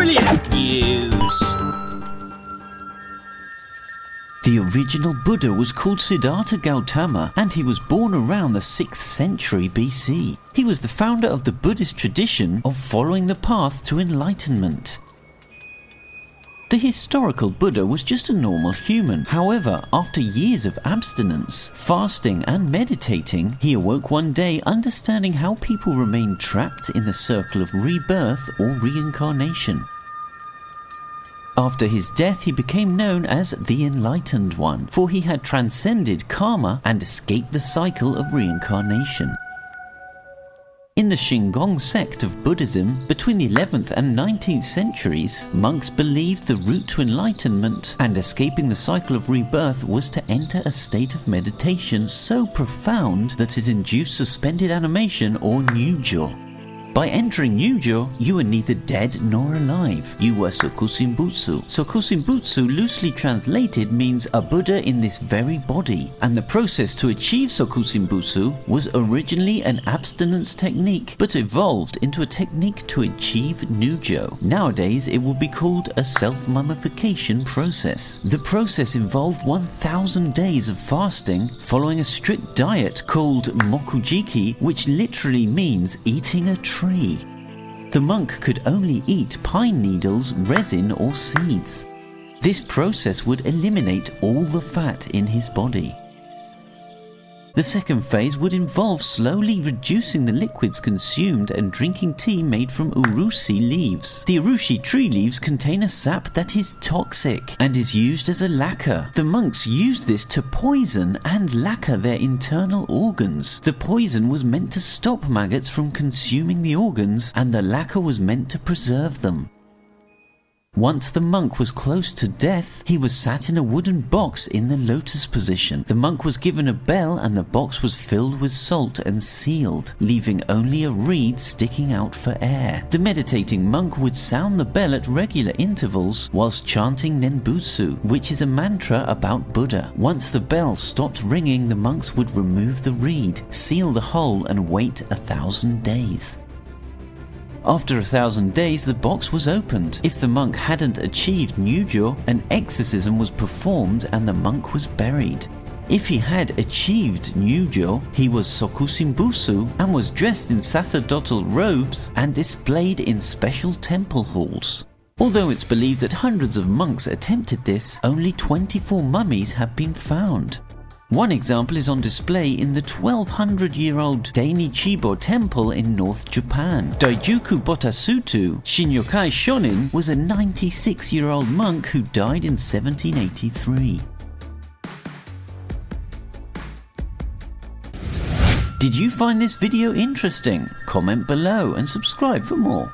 Brilliant news! The original Buddha was called Siddhartha Gautama, and he was born around the 6th century BC. He was the founder of the Buddhist tradition of following the path to enlightenment. The historical Buddha was just a normal human. However, after years of abstinence, fasting and meditating, he awoke one day understanding how people remain trapped in the circle of rebirth or reincarnation. After his death, he became known as the Enlightened One, for he had transcended karma and escaped the cycle of reincarnation. In the Shingon sect of Buddhism, between the 11th and 19th centuries, monks believed the route to enlightenment and escaping the cycle of rebirth was to enter a state of meditation so profound that it induced suspended animation or nyūjō. By entering nyūjō, you were neither dead nor alive. You were Sokushinbutsu. Sokushinbutsu, loosely translated, means a Buddha in this very body, and the process to achieve Sokushinbutsu was originally an abstinence technique, but evolved into a technique to achieve nyūjō. Nowadays, it would be called a self-mummification process. The process involved 1,000 days of fasting, following a strict diet called MOKUJIKI, which literally means eating a tree. The monk could only eat pine needles, resin or seeds. This process would eliminate all the fat in his body. The second phase would involve slowly reducing the liquids consumed and drinking tea made from urushi leaves. The urushi tree leaves contain a sap that is toxic and is used as a lacquer. The monks used this to poison and lacquer their internal organs. The poison was meant to stop maggots from consuming the organs, and the lacquer was meant to preserve them. Once the monk was close to death, he was sat in a wooden box in the lotus position. The monk was given a bell and the box was filled with salt and sealed, leaving only a reed sticking out for air. The meditating monk would sound the bell at regular intervals whilst chanting Nenbutsu, which is a mantra about Buddha. Once the bell stopped ringing, the monks would remove the reed, seal the hole and wait 1,000 days. After 1,000 days, the box was opened. If the monk hadn't achieved nyūjō, an exorcism was performed and the monk was buried. If he had achieved nyūjō, he was Sokushinbutsu and was dressed in sacerdotal robes and displayed in special temple halls. Although it's believed that hundreds of monks attempted this, only 24 mummies have been found. One example is on display in the 1200-year-old Dainichibo Temple in North Japan. Daijuku Botatsutu Shinyokai Shonin was a 96-year-old monk who died in 1783. Did you find this video interesting? Comment below and subscribe for more.